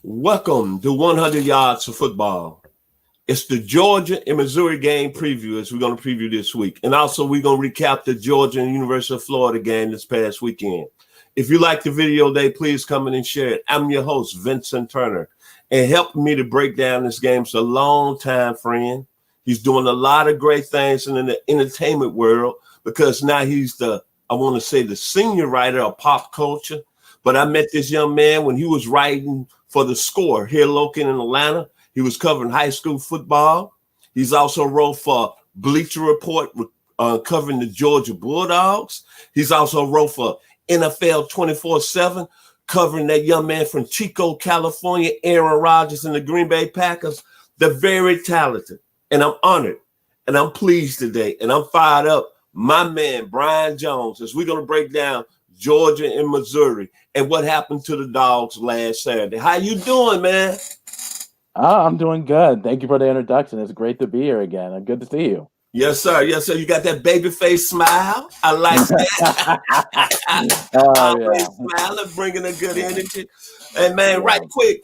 Welcome to 100 Yards of Football. It's the Georgia and Missouri game preview as we're going to preview this week. And also we're going to recap the Georgia and University of Florida game this past weekend. If you like the video today, please come in and share it. I'm your host, Vincent Turner. And helping me to break down this game is a long-time friend. He's doing a lot of great things in the entertainment world because now he's the senior writer of pop culture. But I met this young man when he was writing for The Score here located in Atlanta. He was covering high school football. He's also wrote for Bleacher Report, covering the Georgia Bulldogs. He's also wrote for NFL 24/7, covering that young man from Chico, California, Aaron Rodgers and the Green Bay Packers. They're very talented, and I'm honored, and I'm pleased today, and I'm fired up. My man, Brian Jones, as we're going to break down Georgia and Missouri and what happened to the Dogs last Saturday. How you doing, man? I'm doing good. Thank you for the introduction. It's great to be here again. Good to see you. Yes, sir. Yes, sir. You got that baby face smile. I like that. Always smiling, bringing a good energy. And man, right quick,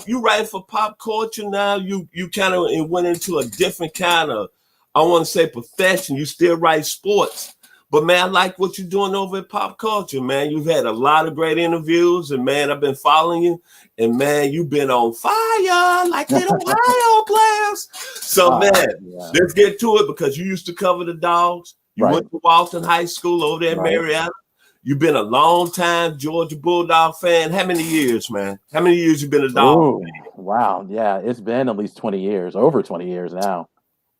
you write for pop culture now. You kind of went into a different kind of, I want to say, profession. You still write sports. But, man, I like what you're doing over at Pop Culture, man. You've had a lot of great interviews, and, man, I've been following you. And, man, you've been on fire like the Ohio players. So, let's get to it because you used to cover the Dogs. You went to Walton High School over there in Marietta. You've been a long-time Georgia Bulldog fan. How many years, man? How many years you been a Dog fan? Wow, yeah, it's been at least 20 years, over 20 years now.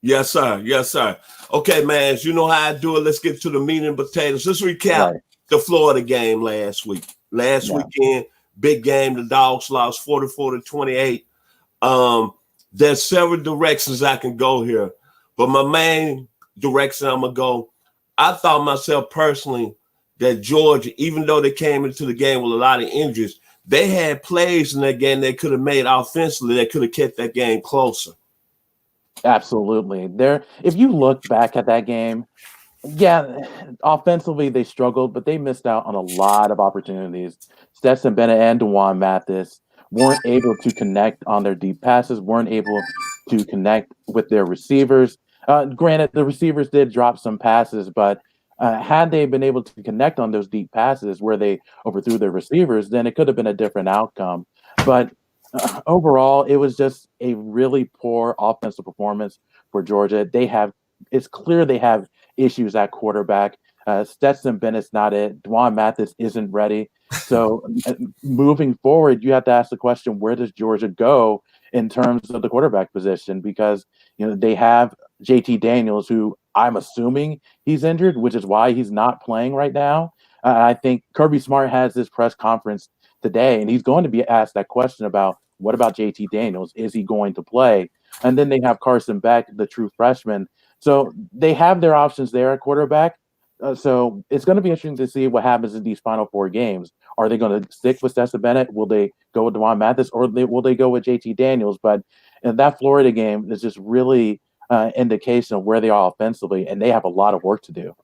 Yes, sir. Yes, sir. Okay, man, as you know how I do it, let's get to the meat and potatoes. Let's recap the Florida game last week. Last weekend, big game. The Dogs lost 44-28. There's several directions I can go here, but my main direction I'm going to go, I thought myself personally that Georgia, even though they came into the game with a lot of injuries, they had plays in that game they could have made offensively that could have kept that game closer. Absolutely. If you look back at that game, offensively they struggled, but they missed out on a lot of opportunities. Stetson Bennett and DeJuan Mathis weren't able to connect on their deep passes, weren't able to connect with their receivers. Granted, the receivers did drop some passes, but had they been able to connect on those deep passes where they overthrew their receivers, then it could have been a different outcome. But overall, it was just a really poor offensive performance for Georgia. It's clear they have issues at quarterback. Stetson Bennett's not it. DeJuan Mathis isn't ready. So moving forward, you have to ask the question, where does Georgia go in terms of the quarterback position? Because, they have JT Daniels, who I'm assuming he's injured, which is why he's not playing right now. I think Kirby Smart has this press conference today, and he's going to be asked that question about, what about JT Daniels? Is he going to play? And then they have Carson Beck, the true freshman. So they have their options there at quarterback. So it's going to be interesting to see what happens in these final four games. Are they going to stick with Stetson Bennett? Will they go with DeJuan Mathis, or will they go with JT Daniels? But in that Florida game is just really indication of where they are offensively, and they have a lot of work to do.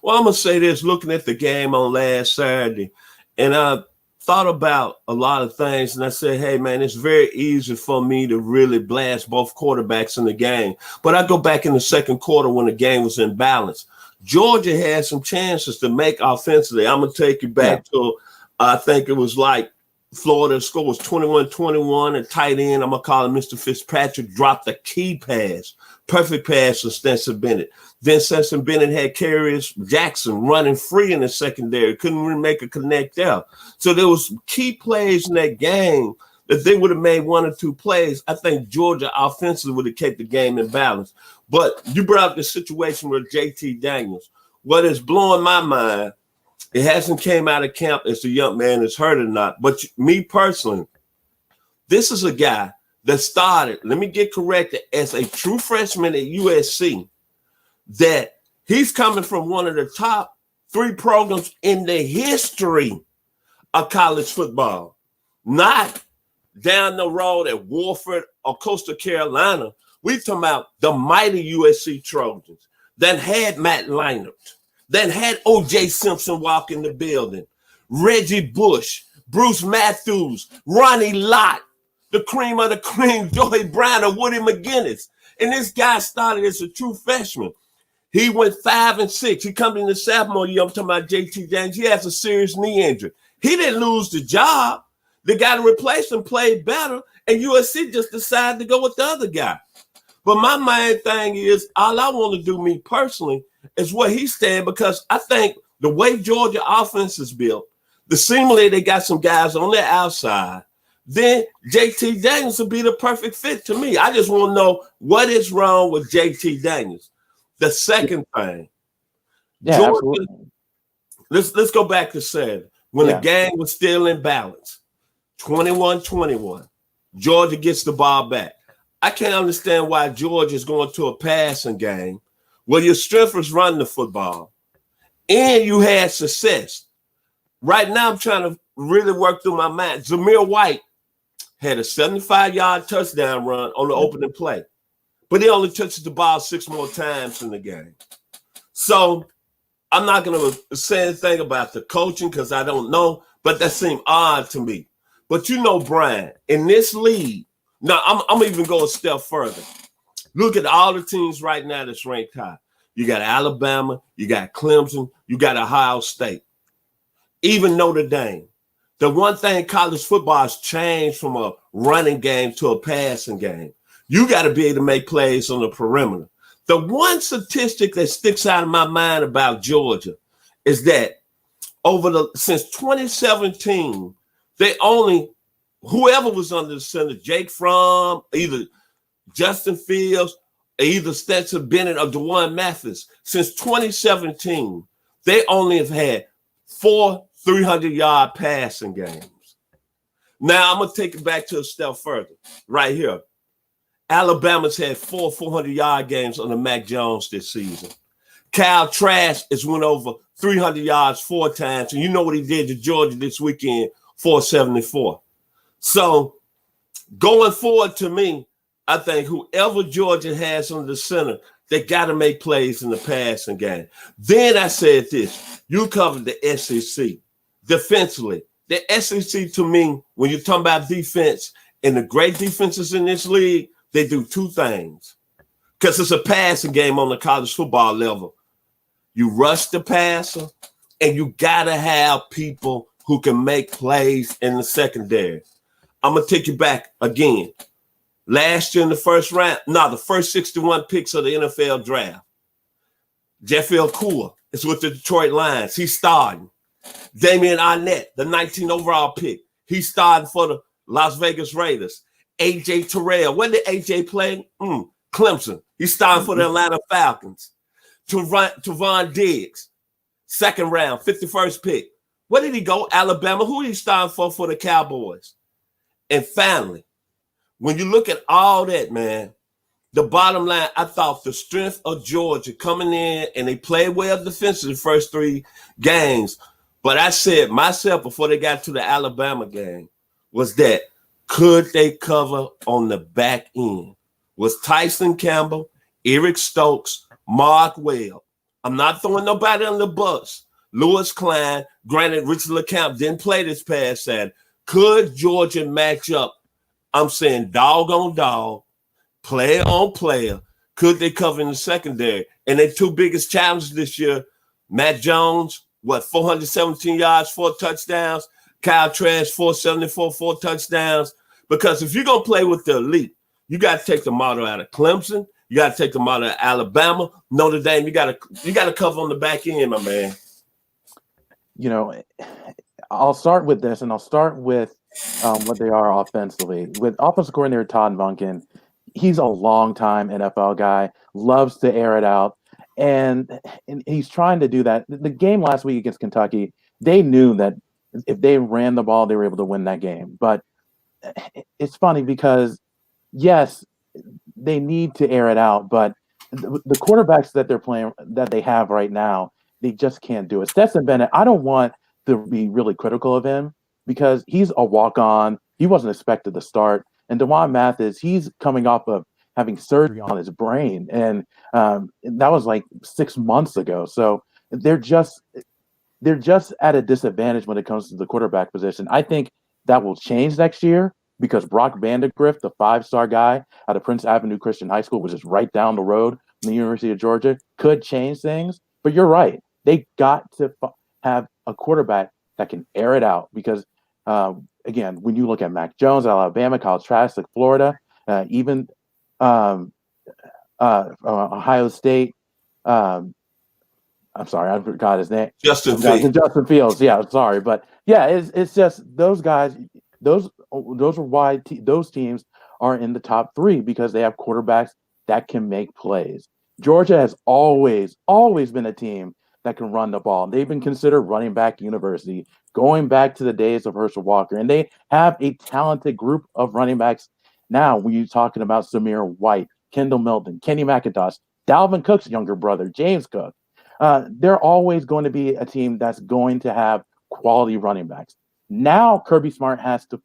Well, I'm going to say this, looking at the game on last Saturday, and I thought about a lot of things, and I said, hey, man, it's very easy for me to really blast both quarterbacks in the game. But I go back in the second quarter when the game was in balance. Georgia had some chances to make offensively. I'm going to take you back to, I think it was like Florida score was 21-21 at tight end. I'm going to call it Mr. Fitzpatrick, dropped a key pass, perfect pass to Stetson Bennett. Then Stetson Bennett had Carius Jackson running free in the secondary. Couldn't really make a connect there. So there was key plays in that game that they would have made one or two plays. I think Georgia offensively would have kept the game in balance. But you brought up the situation with JT Daniels. What is blowing my mind, it hasn't came out of camp as the young man is hurt or not. But me personally, this is a guy that started, let me get corrected, as a true freshman at USC, that he's coming from one of the top 3 programs in the history of college football. Not down the road at Wofford or Coastal Carolina. We're talking about the mighty USC Trojans that had Matt Leinart, that had O.J. Simpson walk in the building, Reggie Bush, Bruce Matthews, Ronnie Lott, the cream of the cream, Joey Brown or Woody McGinnis. And this guy started as a true freshman. He went 5-6. He comes in the sophomore year. I'm talking about JT Daniels. He has a serious knee injury. He didn't lose the job. The guy to replace him played better, and USC just decided to go with the other guy. But my main thing is, all I want to do, me personally, is where he stand, because I think the way Georgia offense is built, the seemingly they got some guys on their outside, then JT Daniels will be the perfect fit to me. I just want to know what is wrong with JT Daniels. The second thing, Yeah, Georgia, absolutely. let's go back to Saturday when the game was still in balance, 21-21. Georgia gets the ball back. I can't understand why Georgia is going to a passing game where your strength was running the football and you had success. Right now, I'm trying to really work through my mind. Zamir White had a 75-yard touchdown run on the opening play, but he only touches the ball 6 more times in the game. So I'm not going to say anything about the coaching because I don't know, but that seemed odd to me. But you know, Brian, in this league, now I'm even go a step further. Look at all the teams right now that's ranked high. You got Alabama, you got Clemson, you got Ohio State, even Notre Dame. The one thing college football has changed from a running game to a passing game. You got to be able to make plays on the perimeter. The one statistic that sticks out of my mind about Georgia is that since 2017, whoever was under the center, Jake Fromm, either Justin Fields, either Stetson Bennett or DeJuan Mathis, since 2017, they only have had 4 300-yard passing games. Now, I'm going to take it back to a step further. Right here. Alabama's had 4 400-yard games under Mac Jones this season. Kyle Trask has went over 300 yards 4 times, and you know what he did to Georgia this weekend, 474. So going forward, to me, I think whoever Georgia has on the center, they got to make plays in the passing game. Then I said this, you covered the SEC. Defensively, the SEC to me, when you're talking about defense and the great defenses in this league, they do 2 things. Because it's a passing game on the college football level. You rush the passer, and you got to have people who can make plays in the secondary. I'm going to take you back again. Last year in the first round, the first 61 picks of the NFL draft, Jeff Okudah is with the Detroit Lions. He's starting. Damian Arnett, the 19th overall pick, he's starting for the Las Vegas Raiders. A.J. Terrell, where did A.J. play? Clemson. He's starting for the Atlanta Falcons. Tavon Diggs, 2nd round, 51st pick. Where did he go? Alabama. Who did he start for the Cowboys? And finally, when you look at all that, man, the bottom line, I thought the strength of Georgia coming in, and they played well defensively the first 3 games. But I said myself before they got to the Alabama game was that could they cover on the back end? Was Tyson Campbell, Eric Stokes, Mark Webb. I'm not throwing nobody on the bus. Lewis Klein, granted Richard LeCounte didn't play this past Saturday. Could Georgia match up? I'm saying dog on dog, player on player. Could they cover in the secondary? And their 2 biggest challenges this year, Matt Jones, 417 yards, 4 touchdowns. Kyle Trask, 474, 4 touchdowns. Because if you're going to play with the elite, you got to take the model out of Clemson. You got to take the model out of Alabama. Notre Dame, you got to cover on the back end, my man. You know, I'll start with this, and I'll start with what they are offensively. With offensive coordinator Todd Monken, he's a long-time NFL guy, loves to air it out. And he's trying to do that. The game last week against Kentucky, they knew that if they ran the ball, they were able to win that game. But it's funny because, yes, they need to air it out, but the quarterbacks that they're playing, that they have right now, they just can't do it. Stetson Bennett, I don't want to be really critical of him because he's a walk-on. He wasn't expected to start. And DeJuan Mathis, he's coming off of having surgery on his brain, and that was like 6 months ago. So they're just at a disadvantage when it comes to the quarterback position. I think that will change next year, because Brock Vandegrift, the 5-star guy out of Prince Avenue Christian High School, which is right down the road from the University of Georgia, could change things. But you're right. They got to have a quarterback that can air it out because, again, when you look at Mac Jones, Alabama, Kyle Trask, like Florida, even Ohio State, I'm sorry, I forgot his name. Justin Fields. Justin Fields. Yeah, sorry, but yeah, it's just those guys. Those are why those teams are in the top 3 because they have quarterbacks that can make plays. Georgia has always been a team that can run the ball. They've been considered running back university going back to the days of Herschel Walker, and they have a talented group of running backs now. When you're talking about Samir White, Kendall Milton, Kenny McIntosh, Dalvin Cook's younger brother, James Cook. They're always going to be a team that's going to have quality running backs. Now Kirby Smart has to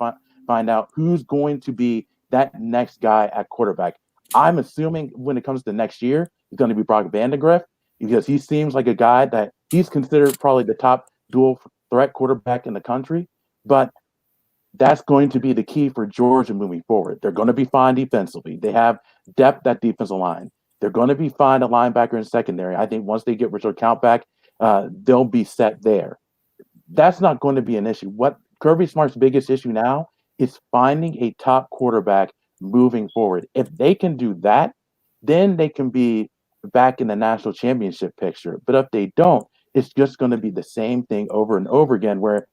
find out who's going to be that next guy at quarterback. I'm assuming when it comes to next year, it's going to be Brock Vandegrift because he seems like a guy that he's considered probably the top dual threat quarterback in the country. But that's going to be the key for Georgia moving forward. They're going to be fine defensively. They have depth at defensive line. They're going to be fine at linebacker and secondary. I think once they get Richard Count back, they'll be set there. That's not going to be an issue. What Kirby Smart's biggest issue now is finding a top quarterback moving forward. If they can do that, then they can be back in the national championship picture. But if they don't, it's just going to be the same thing over and over again where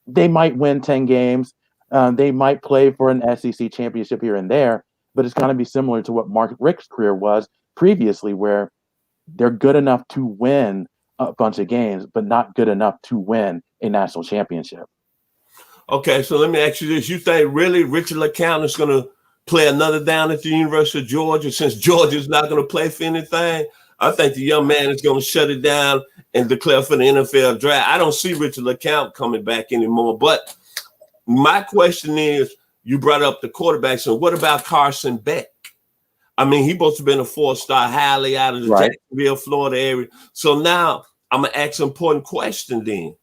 they might win 10 games. They might play for an SEC championship here and there, but it's going to be similar to what Mark Richt's career was previously, where they're good enough to win a bunch of games, but not good enough to win a national championship. Okay, so let me ask you this. You think really Richard LeCounte is going to play another down at the University of Georgia since Georgia's not going to play for anything? I think the young man is going to shut it down and declare for the NFL draft. I don't see Richard LeCounte coming back anymore. But my question is, you brought up the quarterbacks, and what about Carson Beck? I mean, he's supposed to have been a 4-star, highly out of the Jacksonville, Florida area. So now I'm going to ask an important question then.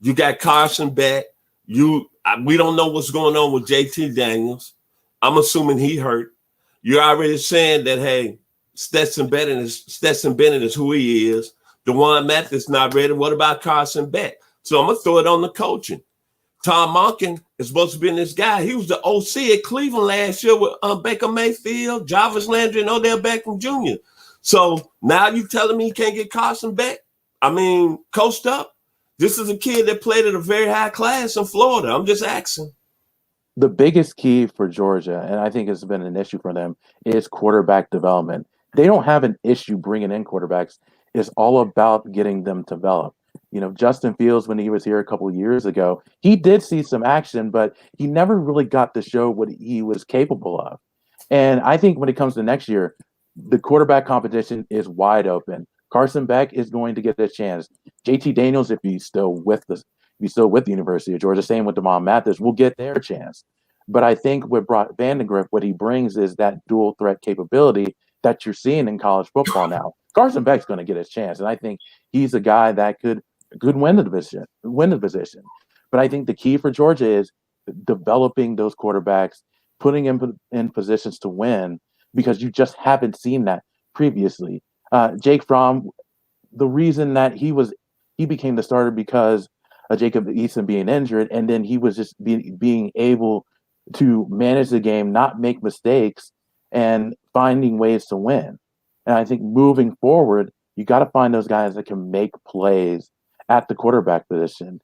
You got Carson Beck. We don't know what's going on with JT Daniels. I'm assuming he hurt. You're already saying that, hey, Stetson Bennett is who he is. DeJuan Mathis not ready. What about Carson Beck? So I'm going to throw it on the coaching. Tom Monken is supposed to be this guy. He was the OC at Cleveland last year with Baker Mayfield, Jarvis Landry, and Odell Beckham Jr. So now you telling me he can't get Carson Beck? I mean, coached up? This is a kid that played at a very high class in Florida. I'm just asking. The biggest key for Georgia, and I think it's been an issue for them, is quarterback development. They don't have an issue bringing in quarterbacks. It's all about getting them developed. You know, Justin Fields, when he was here a couple of years ago, he did see some action, but he never really got to show what he was capable of. And I think when it comes to next year, the quarterback competition is wide open. Carson Beck is going to get a chance. JT Daniels, if he's still with the University of Georgia, same with DeJuan Mathis, will get their chance. But I think with Brock Vandegrift, what he brings is that dual threat capability that you're seeing in college football now. Carson Beck's going to get his chance, and I think he's a guy that could win the position. But I think the key for Georgia is developing those quarterbacks, putting them in positions to win, because you just haven't seen that previously. Jake Fromm, the reason that he became the starter because Jacob Eason being injured, and then he was just being able to manage the game, not make mistakes, and finding ways to win. And I think moving forward, you got to find those guys that can make plays at the quarterback position.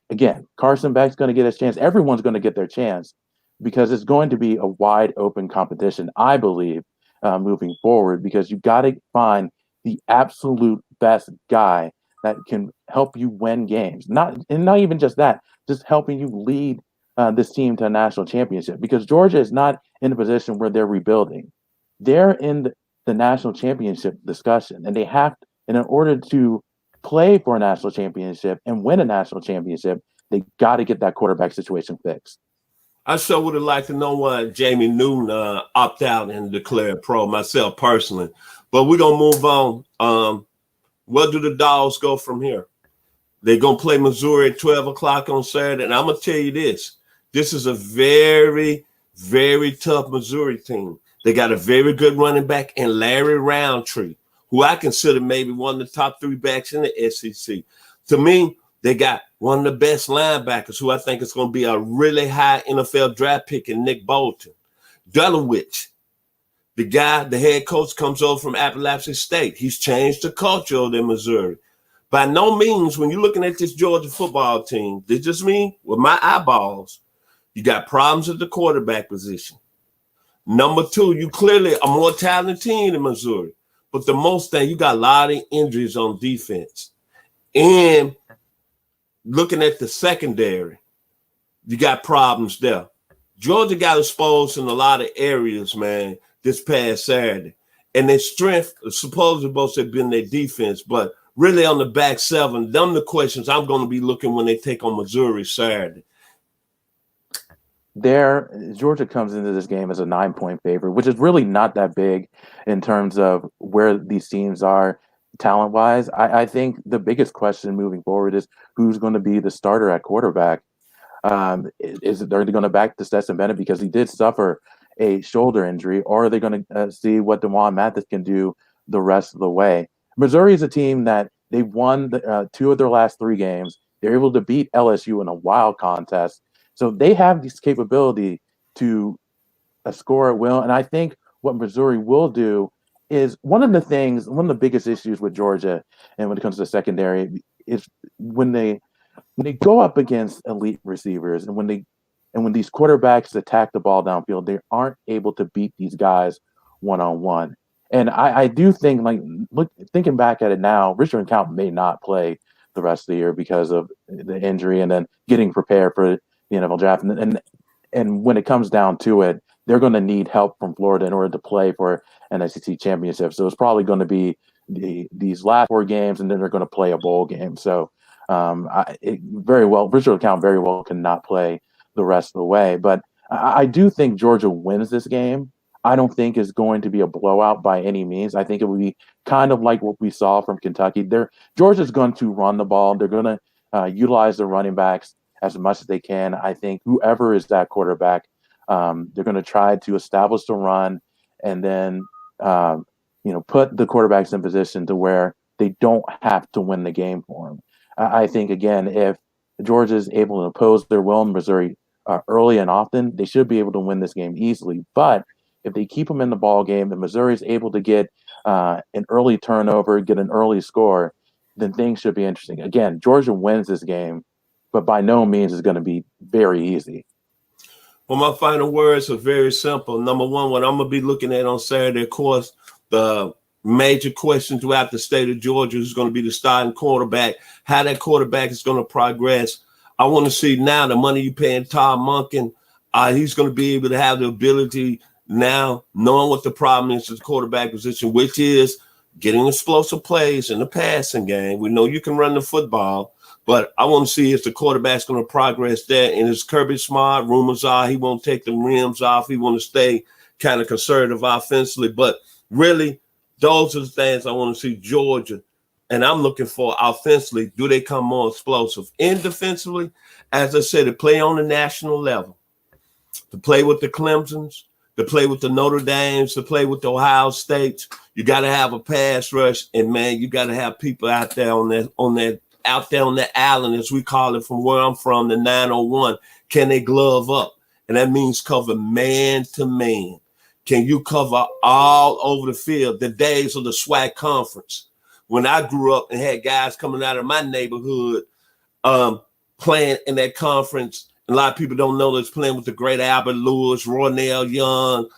Again, Carson Beck's going to get his chance. Everyone's going to get their chance because it's going to be a wide open competition, I believe, moving forward, because you got to find the absolute best guy that can help you win games. Not even just that, just helping you lead this team to a national championship, because Georgia is not in a position where they're rebuilding. They're in the national championship discussion, and they have, and in order to play for a national championship and win a national championship, they got to get that quarterback situation fixed. I sure would have liked to know why Jamie Newton opt out and declared pro myself personally. But we're going to move on. Where do the Dogs go from here? They're going to play Missouri at 12 o'clock on Saturday. And I'm going to tell you this. This is a very, very tough Missouri team. They got a very good running back in Larry Roundtree, who I consider maybe one of the top 3 backs in the SEC. To me, they got one of the best linebackers, who I think is going to be a really high NFL draft pick in Nick Bolton. Dunwich, the guy, the head coach, comes over from Appalachian State. He's changed the culture of Missouri. By no means, when you're looking at this Georgia football team, this just me with my eyeballs, you got problems at the quarterback position. Number 2, you clearly a more talented team in Missouri. But the most thing, you got a lot of injuries on defense. And looking at the secondary, you got problems there. Georgia got exposed in a lot of areas, man, this past Saturday. And their strength supposedly supposed to have been their defense, but really on the back 7, them the questions I'm going to be looking when they take on Missouri Saturday. Georgia comes into this game as a 9-point favorite, which is really not that big in terms of where these teams are talent-wise. I think the biggest question moving forward is who's going to be the starter at quarterback. Are they going to back to Stetson Bennett because he did suffer a shoulder injury, or are they going to see what DeJuan Mathis can do the rest of the way? Missouri is a team that they won 2 of their last 3 games. They're able to beat LSU in a wild contest. So they have this capability to score at will. And I think what Missouri will do is one of the biggest issues with Georgia and when it comes to the secondary is when they go up against elite receivers and when these quarterbacks attack the ball downfield, they aren't able to beat these guys one-on-one. And I do think, thinking back at it now, Richard Count may not play the rest of the year because of the injury and then getting prepared for the NFL draft. And when it comes down to it, they're going to need help from Florida in order to play for an SEC championship. So it's probably going to be these last 4 games, and then they're going to play a bowl game. So Richard Count very well cannot play the rest of the way. But I do think Georgia wins this game. I don't think it's going to be a blowout by any means. I think it will be kind of like what we saw from Kentucky. Georgia's going to run the ball. They're going to utilize their running backs as much as they can. I think whoever is that quarterback, they're going to try to establish the run and then put the quarterbacks in position to where they don't have to win the game for them. I think, again, if Georgia is able to oppose their will in Missouri early and often, they should be able to win this game easily. But if they keep them in the ball game and Missouri is able to get an early turnover, get an early score, then things should be interesting. Again, Georgia wins this game, but by no means is going to be very easy. Well, my final words are very simple. Number 1, what I'm going to be looking at on Saturday, of course, the major question throughout the state of Georgia is going to be the starting quarterback, how that quarterback is going to progress. I want to see now the money you're paying Todd Monken. He's going to be able to have the ability now, knowing what the problem is at the quarterback position, which is getting explosive plays in the passing game. We know you can run the football, but I want to see if the quarterback's going to progress there. And is Kirby Smart? Rumors are he won't take the rims off. He want to stay kind of conservative offensively. But really, those are the things I want to see Georgia. And I'm looking for offensively, do they come more explosive? And defensively, as I said, to play on the national level, to play with the Clemsons, to play with the Notre Dames, to play with the Ohio States, you got to have a pass rush, and man, you got to have people out there on that island, as we call it, from where I'm from, the 901. Can they glove up? And that means cover man to man. Can you cover all over the field? The days of the SWAC conference, when I grew up and had guys coming out of my neighborhood playing in that conference. A lot of people don't know that's playing with the great Albert Lewis, Ronell Young,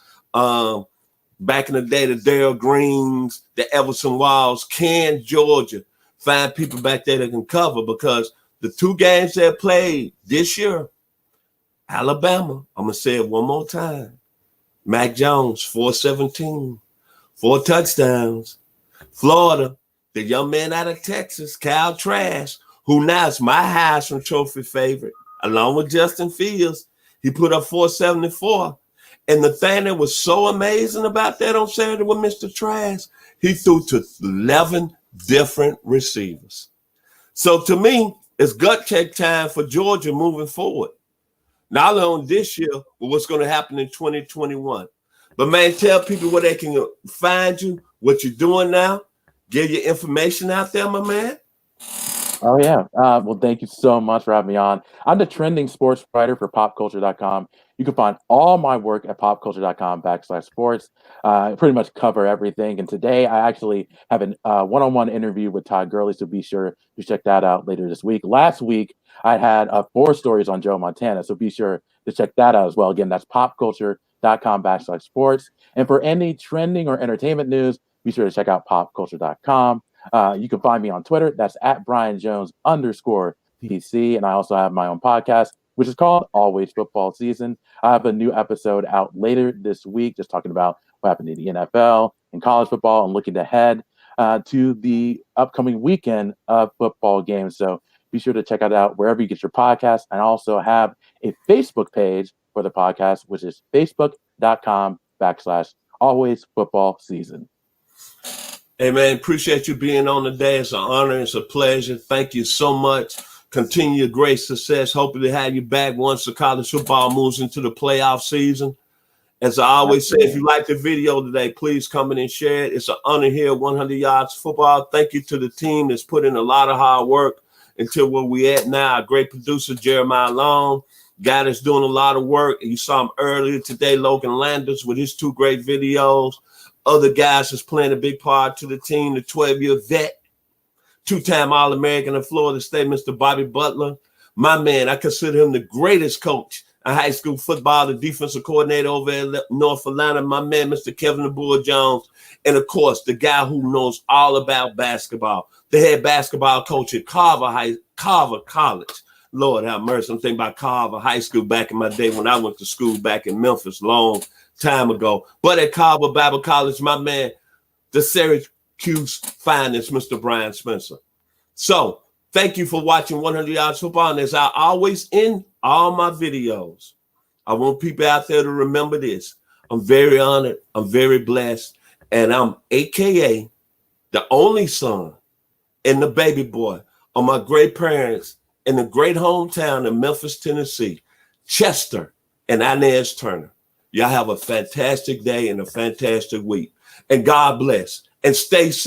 back in the day, the Darrell Greens, the Everson Walls. Can Georgia find people back there that can cover? Because the 2 games they played this year, Alabama, I'm going to say it one more time, Mac Jones, 417, 4 touchdowns. Florida, the young man out of Texas, Kyle Trask, who now is my Heisman Trophy favorite, along with Justin Fields. He put up 474. And the thing that was so amazing about that on Saturday with Mr. Trask, he threw to 11 different receivers. So to me, it's gut check time for Georgia moving forward. not only this year, but what's going to happen in 2021. But man, tell people where they can find you, what you're doing now. Get your information out there, my man. Oh, yeah. Well, thank you so much for having me on. I'm the trending sports writer for popculture.com. You can find all my work at popculture.com/sports. I pretty much cover everything. And today I actually have a one-on-one interview with Todd Gurley, so be sure to check that out later this week. Last week, I had 4 stories on Joe Montana, so be sure to check that out as well. Again, that's popculture.com/sports. And for any trending or entertainment news, be sure to check out popculture.com. You can find me on Twitter. That's at @BrianJones_PC. And I also have my own podcast, which is called Always Football Season. I have a new episode out later this week, just talking about what happened in the NFL and college football and looking ahead to the upcoming weekend of football games. So be sure to check it out wherever you get your podcast. And I also have a Facebook page for the podcast, which is facebook.com/Always Football Season. Hey, man, appreciate you being on today. It's an honor. It's a pleasure. Thank you so much. Continue your great success. Hoping to have you back once the college football moves into the playoff season. As I always say, if you like the video today, please come in and share it. It's an honor here at 100 Yards Football. Thank you to the team that's put in a lot of hard work until where we at now. Our great producer, Jeremiah Long, guy that's doing a lot of work. You saw him earlier today, Logan Landers, with his 2 great videos. Other guys that's playing a big part to the team, the 12-year vet, 2-time All-American in Florida State, Mr. Bobby Butler. My man, I consider him the greatest coach in high school football, the defensive coordinator over at North Atlanta, my man, Mr. Kevin the Bull Jones. And, of course, the guy who knows all about basketball, the head basketball coach at Carver College. Lord have mercy. I'm thinking about Carver High School back in my day when I went to school back in Memphis, long time ago. But at Carver Bible College, my man, the Syracuse finest, Mr. Brian Spencer. So thank you for watching 100 Yards Football. And as I always end all my videos, I want people out there to remember this. I'm very honored. I'm very blessed. And I'm AKA the only son and the baby boy of my great parents in the great hometown of Memphis, Tennessee, Chester and Inez Turner. Y'all have a fantastic day and a fantastic week. And God bless. And stay safe.